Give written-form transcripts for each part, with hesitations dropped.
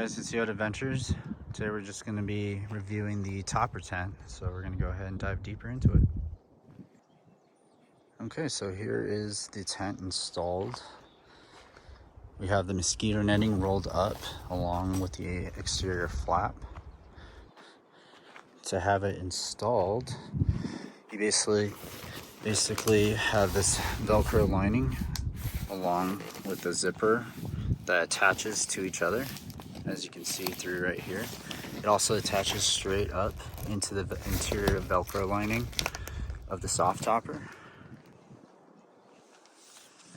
guys, it's Yoda Adventures. Today we're just going to be reviewing the topper tent, so we're going to go ahead and dive deeper into it. Okay, so here is the tent installed. We have the mosquito netting rolled up along with the exterior flap. To have it installed, you basically have this Velcro lining along with the zipper that attaches to each other, as you can see through right here. It also attaches straight up into the interior Velcro lining of the soft topper,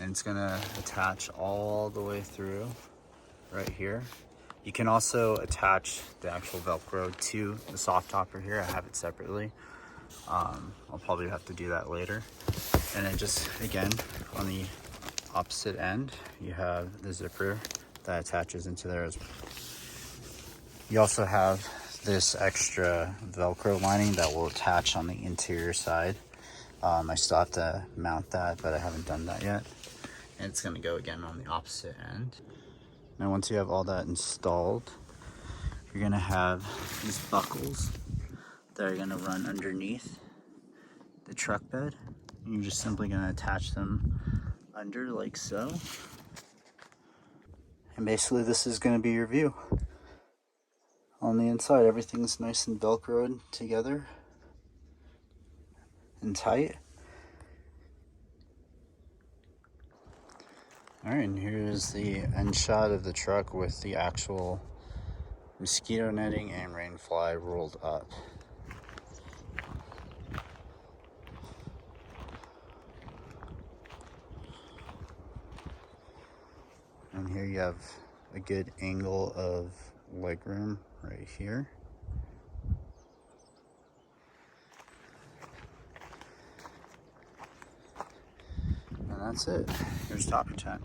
and it's gonna attach all the way through right here. You can also attach the actual Velcro to the soft topper here. I have it separately. I'll probably have to do that later. And then just again on the opposite end, you have the zipper that attaches into there as well. You also have this extra Velcro lining that will attach on the interior side. I still have to mount that, but I haven't done that yet. And it's gonna go again on the opposite end. Now once you have all that installed, you're gonna have these buckles that are gonna run underneath the truck bed. And you're just simply gonna attach them under like so. And basically this is gonna be your view. On the inside, everything's nice and Velcroed together and tight. All right, and here's the end shot of the truck with the actual mosquito netting and rain fly rolled up. And here you have a good angle of legroom right here. And that's it. Here's topper tent.